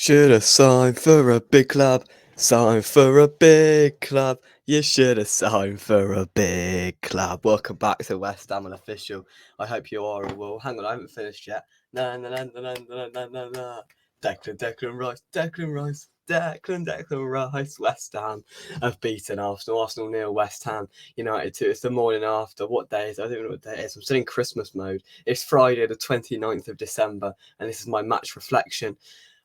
Should have signed for a big club. Sign for a big club. You should have signed for a big club. Welcome back to West Ham Unofficial. I hope you are all well. Hang on, I haven't finished yet. Na na na na na na na na na. Declan Rice. West Ham have beaten Arsenal. Arsenal 0, West Ham United 2. It's the morning after. What day is it? I don't know what day it is. I'm still in Christmas mode. It's Friday the 29th of December, and this is my match reflection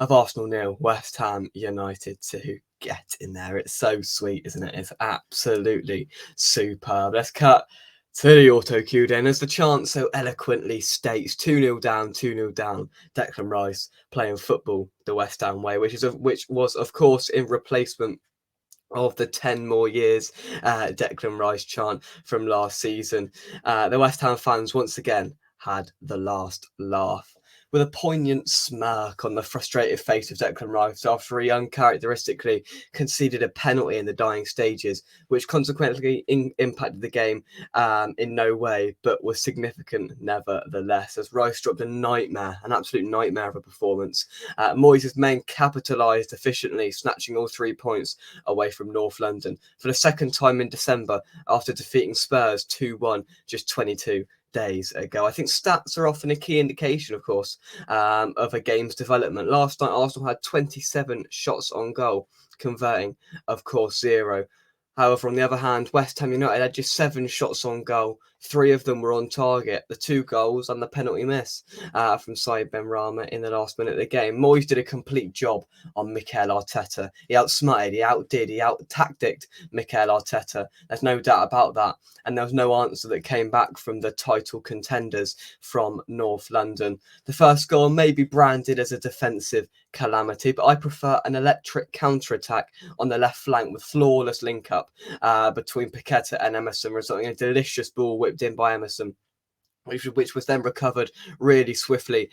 of Arsenal 0, West Ham United 2. Get in there. It's so sweet, isn't it? It's absolutely superb. Let's cut to the auto cue then, as the chant so eloquently states: 2-0 down, 2-0 down. Declan Rice playing football the West Ham way, which was, of course, in replacement of the 10 more years Declan Rice chant from last season. The West Ham fans once again had the last laugh, with a poignant smirk on the frustrated face of Declan Rice after he uncharacteristically conceded a penalty in the dying stages, which consequently impacted the game in no way, but was significant nevertheless, as Rice dropped an absolute nightmare of a performance. Moyes' men capitalised efficiently, snatching all 3 points away from North London for the second time in December after defeating Spurs 2-1 just 22 days ago. I think stats are often a key indication, of course, of a game's development. Last night, Arsenal had 27 shots on goal, converting, of course, 0. However, on the other hand, West Ham United had just 7 shots on goal. 3 of them were on target, the 2 goals and the penalty miss from Saïd Benrahma in the last minute of the game. Moyes did a complete job on Mikel Arteta. He outsmarted, he out-tacticked Mikel Arteta. There's no doubt about that. And there was no answer that came back from the title contenders from North London. The first goal may be branded as a defensive calamity, but I prefer an electric counter-attack on the left flank with flawless link-up between Paqueta and Emerson, resulting in a delicious ball whipped in by Emerson, which was then recovered really swiftly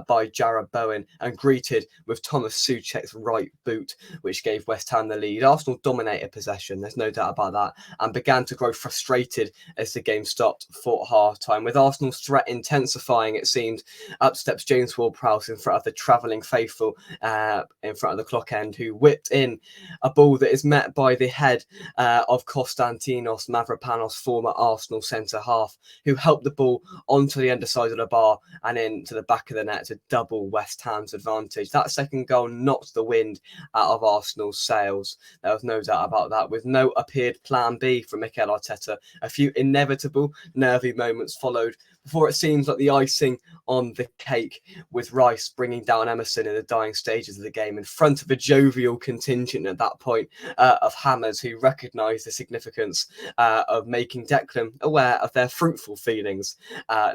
by Jarrod Bowen and greeted with Thomas Souček's right boot, which gave West Ham the lead. Arsenal dominated possession, there's no doubt about that, and began to grow frustrated as the game stopped for half-time. With Arsenal's threat intensifying, it seemed, up steps James Ward-Prowse in front of the travelling faithful in front of the clock end, who whipped in a ball that is met by the head of Konstantinos Mavropanos, former Arsenal centre-half, who helped the ball onto the underside of the bar and into the back of the net to double West Ham's advantage. That second goal knocked the wind out of Arsenal's sails. There was no doubt about that. With no appeared plan B from Mikel Arteta, a few inevitable nervy moments followed before it seems like the icing on the cake, with Rice bringing down Emerson in the dying stages of the game in front of a jovial contingent at that point of Hammers, who recognised the significance of making Declan aware of their fruitful feelings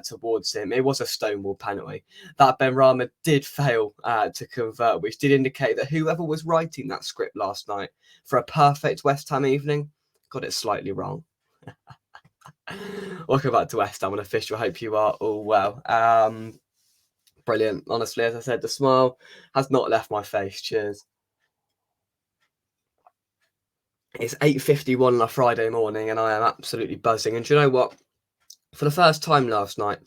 towards him. It was a stonewall penalty that Benrahma did fail to convert, which did indicate that whoever was writing that script last night for a perfect West Ham evening got it slightly wrong. Welcome back to West Ham Unofficial. I hope you are all well. Brilliant. Honestly, as I said, the smile has not left my face. Cheers. It's 8:51 on a Friday morning and I am absolutely buzzing. And do you know what? For the first time last night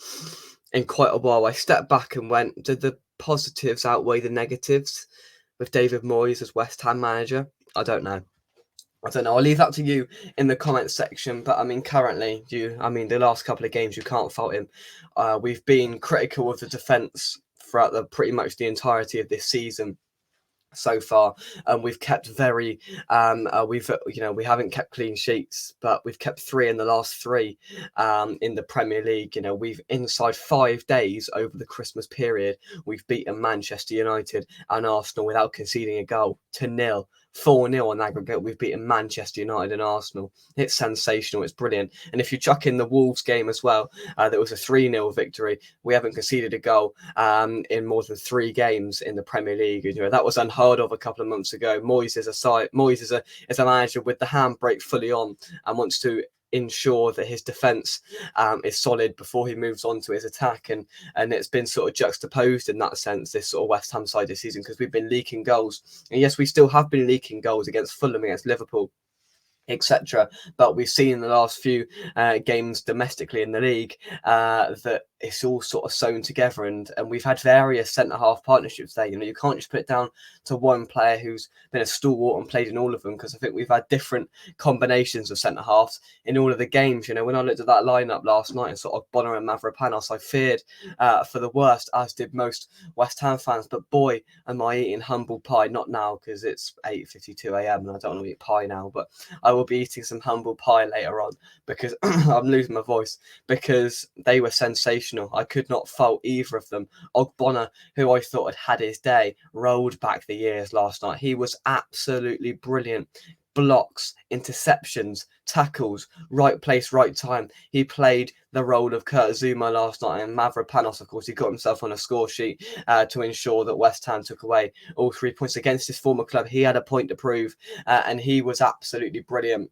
in quite a while, I stepped back and went, did the positives outweigh the negatives with David Moyes as West Ham manager? I don't know. I'll leave that to you in the comments section. But I mean, currently, the last couple of games, you can't fault him. We've been critical of the defence throughout pretty much the entirety of this season so far, and we've kept we haven't kept clean sheets, but we've kept 3 in the last 3 in the Premier League. We've inside 5 days over the Christmas period, we've beaten Manchester United and Arsenal without conceding a goal, 2-0. 4-0 on aggregate. We've beaten Manchester United and Arsenal. It's sensational. It's brilliant. And if you chuck in the Wolves game as well, there was a 3-0 victory. We haven't conceded a goal in more than 3 games in the Premier League. That was unheard of a couple of months ago. Moyes is a manager with the handbrake fully on and wants to ensure that his defence is solid before he moves on to his attack, and it's been sort of juxtaposed in that sense, this sort of West Ham side this season, because we've been leaking goals, and yes, we still have been leaking goals against Fulham, against Liverpool, etc. But we've seen in the last few games domestically in the league that it's all sort of sewn together, and we've had various centre-half partnerships there. You can't just put it down to one player who's been a stalwart and played in all of them, because I think we've had different combinations of centre-halves in all of the games. When I looked at that lineup last night and sort of Bonner and Mavropanos, I feared for the worst, as did most West Ham fans. But boy, am I eating humble pie. Not now, because it's 8:52 a.m. and I don't want to eat pie now, but I will be eating some humble pie later on, because I'm losing my voice, because they were sensational. I could not fault either of them. Ogbonna, who I thought had his day, rolled back the years last night. He was absolutely brilliant. Blocks, interceptions, tackles, right place, right time. He played the role of Kurt Zouma last night, and Mavropanos, of course, he got himself on a score sheet to ensure that West Ham took away all 3 points against his former club. He had a point to prove, and he was absolutely brilliant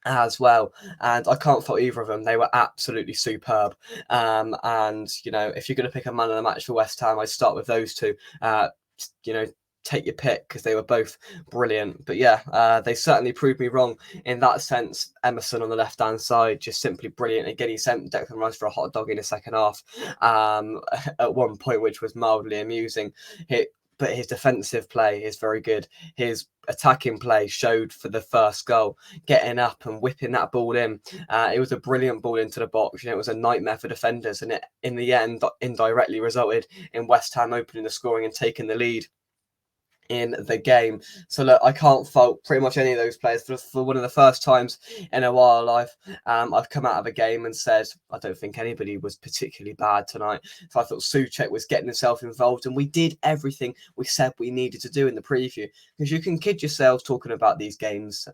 as well. And I can't fault either of them. They were absolutely superb. And if you're going to pick a man of the match for West Ham, I'd start with those two. Take your pick, because they were both brilliant. But yeah, they certainly proved me wrong in that sense. Emerson on the left hand side, just simply brilliant. Again, he sent Declan Rice for a hot dog in the second half at one point, which was mildly amusing. But his defensive play is very good. His attacking play showed for the first goal, getting up and whipping that ball in. It was a brilliant ball into the box. It was a nightmare for defenders, and it, in the end, indirectly resulted in West Ham opening the scoring and taking the lead in the game. So look, I can't fault pretty much any of those players. For one of the first times in a while, I've come out of a game and said I don't think anybody was particularly bad tonight. So I thought Souček was getting himself involved, and we did everything we said we needed to do in the preview. Because you can kid yourselves talking about these games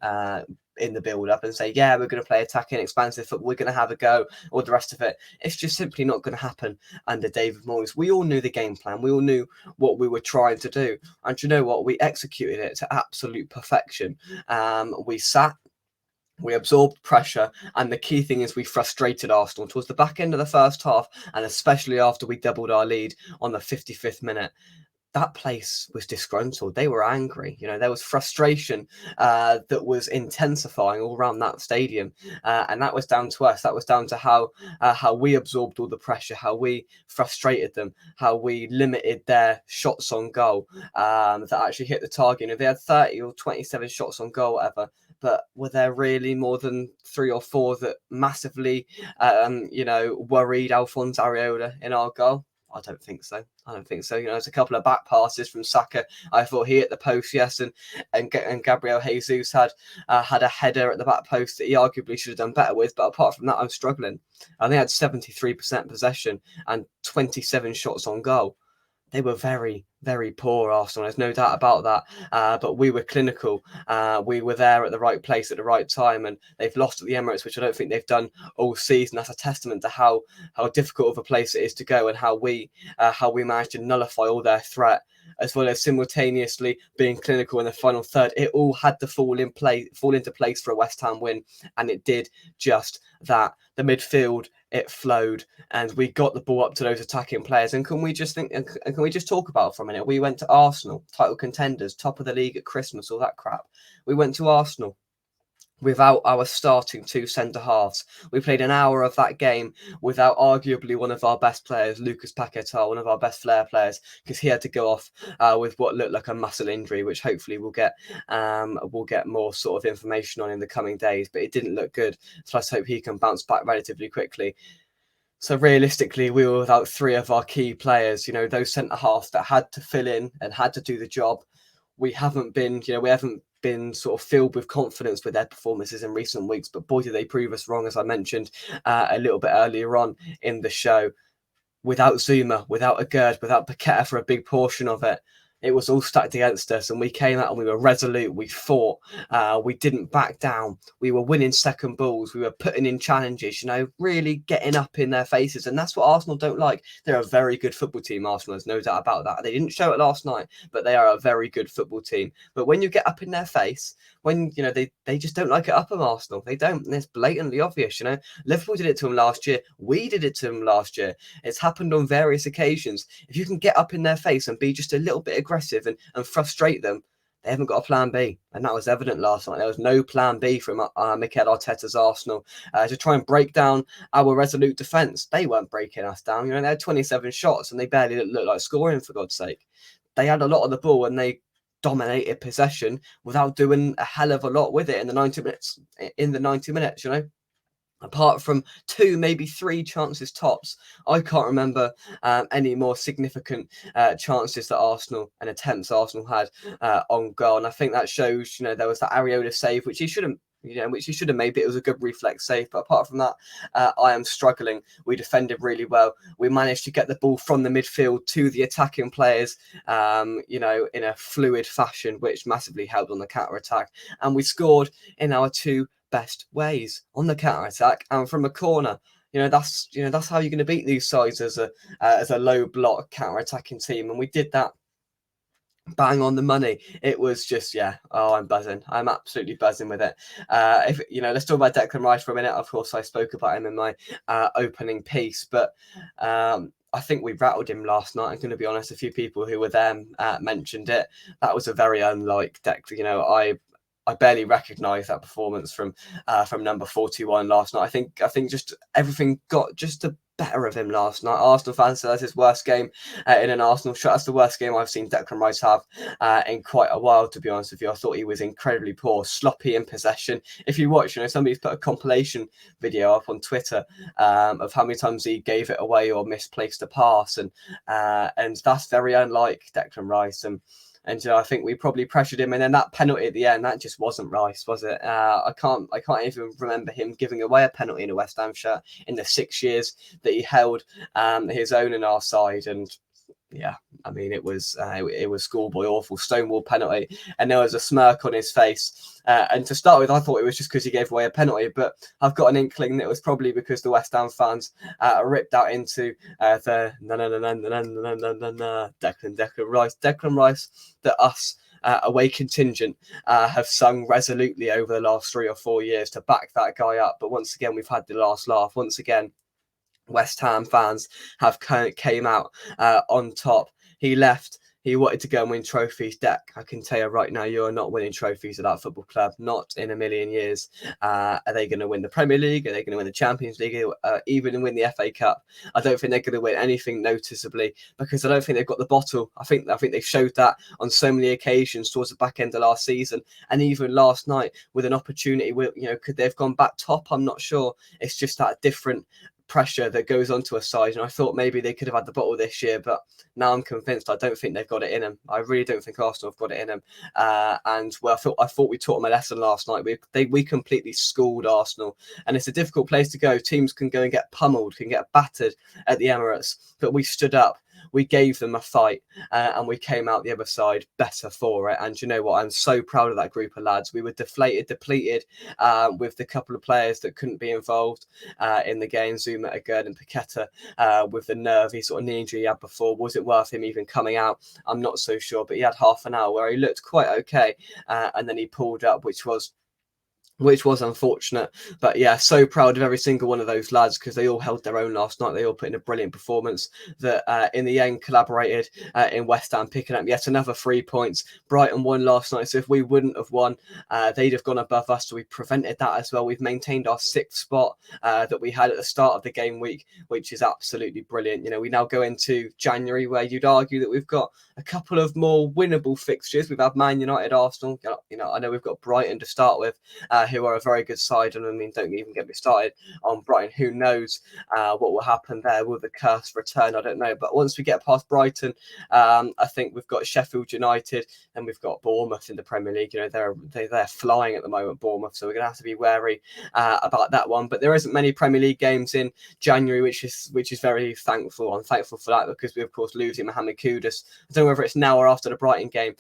in the build-up and say, yeah, we're going to play attacking, expansive football, we're going to have a go, all the rest of it. It's just simply not going to happen under David Moyes. We all knew the game plan. We all knew what we were trying to do. And you know what? We executed it to absolute perfection. We sat, we absorbed pressure, and the key thing is we frustrated Arsenal towards the back end of the first half, and especially after we doubled our lead on the 55th minute. That place was disgruntled. They were angry. There was frustration that was intensifying all around that stadium, and that was down to us. That was down to how we absorbed all the pressure, how we frustrated them, how we limited their shots on goal that actually hit the target. If they had 30 or 27 shots on goal, whatever, but were there really more than 3 or 4 that massively, worried Alphonse Areola in our goal? I don't think so. There's a couple of back passes from Saka. I thought he hit the post, yes, and Gabriel Jesus had a header at the back post that he arguably should have done better with. But apart from that, I'm struggling. And they had 73% possession and 27 shots on goal. They were very, very poor, Arsenal. There's no doubt about that. But we were clinical. We were there at the right place at the right time, and they've lost at the Emirates, which I don't think they've done all season. That's a testament to how difficult of a place it is to go, and how we managed to nullify all their threat, as well as simultaneously being clinical in the final third. It all had to fall into place for a West Ham win, and it did just that. The midfield, it flowed, and we got the ball up to those attacking players. And can we just talk about it for a minute? We went to Arsenal, title contenders, top of the league at Christmas, all that crap. We went to Arsenal without our starting 2 centre-halves. We played an hour of that game without arguably one of our best players, Lucas Paquetá, one of our best flair players, because he had to go off with what looked like a muscle injury, which hopefully we'll get more sort of information on in the coming days. But it didn't look good, so let's hope he can bounce back relatively quickly. So realistically, we were without 3 of our key players, those centre-halves that had to fill in and had to do the job. We haven't been sort of filled with confidence with their performances in recent weeks, but boy, did they prove us wrong, as I mentioned a little bit earlier on in the show. Without Zouma, without Agurd, without Paquetá for a big portion of it, it was all stacked against us, and we came out and we were resolute. We fought. We didn't back down. We were winning second balls. We were putting in challenges, really getting up in their faces. And that's what Arsenal don't like. They're a very good football team, Arsenal. There's no doubt about that. They didn't show it last night, but they are a very good football team. But when you get up in their face, when, they just don't like it up on Arsenal. They don't. And it's blatantly obvious, Liverpool did it to them last year. We did it to them last year. It's happened on various occasions. If you can get up in their face and be just a little bit aggressive and frustrate them, they haven't got a plan B, and that was evident last night. There was no plan B from Mikel Arteta's Arsenal to try and break down our resolute defence. They weren't breaking us down. They had 27 shots and they barely looked like scoring, for God's sake. They had a lot of the ball and they dominated possession without doing a hell of a lot with it in the 90 minutes. Apart from 2, maybe 3 chances tops, I can't remember any more significant chances that Arsenal and attempts Arsenal had on goal. And I think that shows, there was that Areola save, which he shouldn't, which he should have made, but it was a good reflex save. But apart from that, I am struggling. We defended really well. We managed to get the ball from the midfield to the attacking players, in a fluid fashion, which massively helped on the counter-attack. And we scored in our 2 best ways, on the counter-attack and from a corner. That's how you're going to beat these sides as a low block counter-attacking team, and we did that bang on the money. It was just, I'm buzzing. I'm absolutely buzzing with it. Let's talk about Declan Rice for a minute. Of course, I spoke about him in my opening piece, but I think we rattled him last night. I'm going to be honest. A few people who were there mentioned it. That was a very unlike Declan. I barely recognised that performance from number 41 last night. I think just everything got just a better of him last night. Arsenal fans said that's his worst game in an Arsenal shirt. That's the worst game I've seen Declan Rice have in quite a while, to be honest with you. I thought he was incredibly poor, sloppy in possession. If you watch, somebody's put a compilation video up on Twitter of how many times he gave it away or misplaced a pass, and that's very unlike Declan Rice. And I think we probably pressured him, and then that penalty at the end, that just wasn't Rice, was it? I can't even remember him giving away a penalty in a West Ham shirt in the 6 years that he held his own in our side. And it was schoolboy awful, stonewall penalty, and there was a smirk on his face. And to start with, I thought it was just because he gave away a penalty, but I've got an inkling that it was probably because the West Ham fans ripped out into the Declan Rice, that us away contingent have sung resolutely over the last 3 or 4 years to back that guy up. But once again, we've had the last laugh. Once again, West Ham fans have came out on top. He left. He wanted to go and win trophies. Dec, I can tell you right now, you are not winning trophies at that football club. Not in a million years. Are they going to win the Premier League? Are they going to win the Champions League? Even win the FA Cup? I don't think they're going to win anything noticeably, because I don't think they've got the bottle. I think they showed that on so many occasions towards the back end of last season, and even last night with an opportunity. Could they have gone back top? I'm not sure. It's just that different pressure that goes onto a side, and I thought maybe they could have had the bottle this year, but now I'm convinced I don't think they've got it in them. I really don't think Arsenal have got it in them. I thought we taught them a lesson last night. We completely schooled Arsenal, and it's a difficult place to go. Teams can go and get pummeled, can get battered at the Emirates, but we stood up. We gave them a fight, and we came out the other side better for it. And you know what? I'm so proud of that group of lads. We were depleted with the couple of players that couldn't be involved in the game. Zuma, Agerd and Paqueta with the nervy sort of knee injury he had before. Was it worth him even coming out? I'm not so sure, but he had half an hour where he looked quite okay, and then he pulled up, which was unfortunate. But so proud of every single one of those lads, because they all held their own last night. They all put in a brilliant performance that in the end collaborated in West Ham picking up yet another 3 points. Brighton won last night, so if we wouldn't have won, they'd have gone above us, so we prevented that as well. We've maintained our 6th spot that we had at the start of the game week, which is absolutely brilliant. We now go into January, where you'd argue that we've got a couple of more winnable fixtures. We've had Man United, Arsenal. I know we've got Brighton to start with, who are a very good side, and don't even get me started on Brighton. Who knows what will happen there? Will the curse return? I don't know. But once we get past Brighton, I think we've got Sheffield United and we've got Bournemouth in the Premier League. They're flying at the moment, Bournemouth, so we're gonna have to be wary about that one. But there isn't many Premier League games in January, which is very thankful. I'm thankful for that, because we of course losing Mohamed Kudus. I don't know whether it's now or after the Brighton game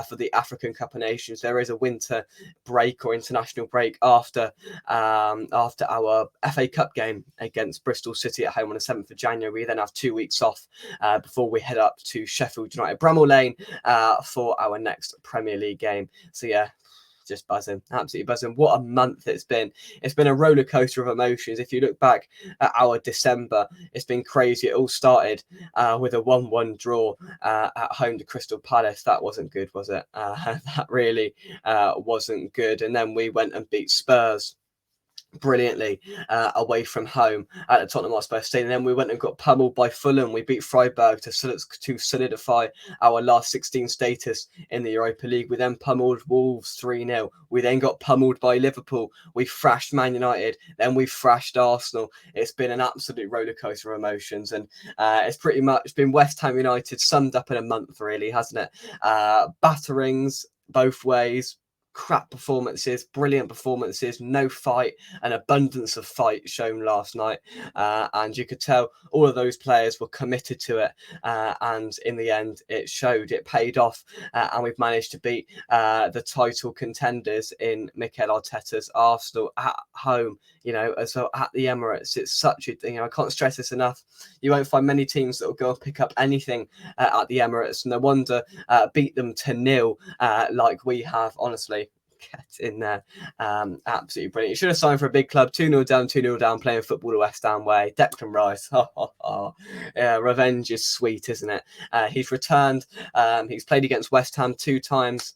for the African Cup of Nations. There is a winter break or international break after our FA Cup game against Bristol City at home on the 7th of January. We then have 2 weeks off before we head up to Sheffield United, Bramall Lane, for our next Premier League game. So just buzzing, absolutely buzzing. What a month it's been. It's been a roller coaster of emotions. If you look back at our December, it's been crazy. It all started with a 1-1 draw at home to Crystal Palace. That wasn't good, was it? That really wasn't good. And then we went and beat Spurs brilliantly away from home at the Tottenham Hotspur Stadium. And then we went and got pummeled by Fulham. We beat Freiburg to solidify our last 16 status in the Europa League. We then pummeled Wolves 3-0. We then got pummeled by Liverpool. We thrashed Man United. Then we thrashed Arsenal. It's been an absolute rollercoaster of emotions, and it's pretty much been West Ham United summed up in a month, really, hasn't it? Batterings both ways, crap performances, brilliant performances, no fight, an abundance of fight shown last night, and you could tell all of those players were committed to it, and in the end it showed, it paid off, and we've managed to beat the title contenders in Mikel Arteta's Arsenal at home, you know, as well at the Emirates. It's such a, you know, I can't stress this enough. You won't find many teams that will go and pick up anything at the Emirates. No wonder beat them to 0 like we have, honestly. Get in there. Absolutely brilliant. You should have signed for a big club. 2-0 down, 2-0 down, playing football the West Ham way. Declan Rice. Yeah, revenge is sweet, isn't it? He's returned. He's played against West Ham 2 times.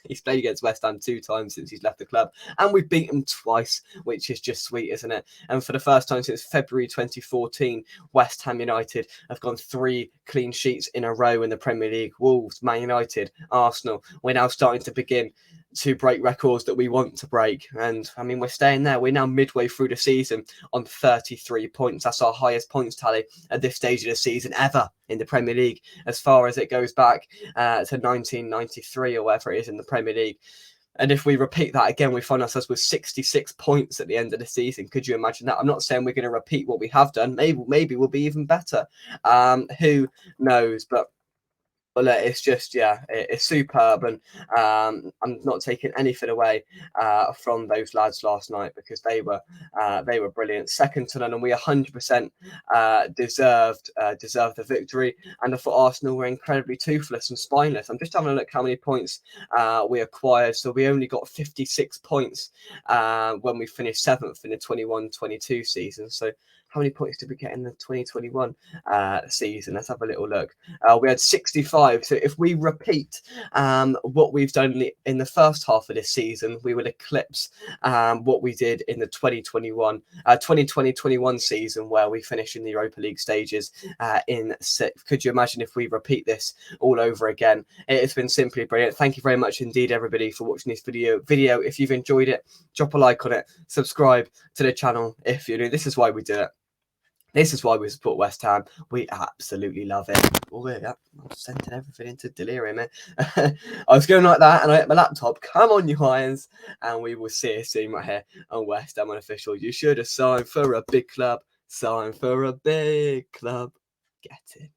He's played against West Ham 2 times since he's left the club, and we've beaten him twice, which is just sweet, isn't it? And for the first time since February 2014, West Ham United have gone 3 clean sheets in a row in the Premier League. Wolves, Man United, Arsenal. We're now starting to begin to break records that we want to break. And I mean, we're staying there. We're now midway through the season on 33 points. That's our highest points tally at this stage of the season ever in the Premier League, as far as it goes back to 1993 or whatever it is in the Premier League. And if we repeat that again, we find ourselves with 66 points at the end of the season. Could you imagine that? I'm not saying we're going to repeat what we have done. Maybe we'll be even better. Who knows? But it's just, yeah, it's superb, and I'm not taking anything away from those lads last night, because they were brilliant, second to none, and we 100% deserved the victory. And I thought Arsenal were incredibly toothless and spineless. I'm just having a look how many points we acquired. So we only got 56 points when we finished 7th in the 21-22 season. So how many points did we get in the 2021 season? Let's have a little look. We had 65. So if we repeat what we've done in the first half of this season, we will eclipse what we did in the 2020-21 season, where we finished in the Europa League stages in 6th. Could you imagine if we repeat this all over again? It has been simply brilliant. Thank you very much indeed, everybody, for watching this video. If you've enjoyed it, drop a like on it, subscribe to the channel if you're new. This is why we do it. This is why we support West Ham. We absolutely love it. Oh, yeah, I'm sending everything into delirium, I was going like that, and I hit my laptop. Come on, you Irons. And we will see you soon right here on West Ham Unofficial. You should have signed for a big club. Sign for a big club. Get it.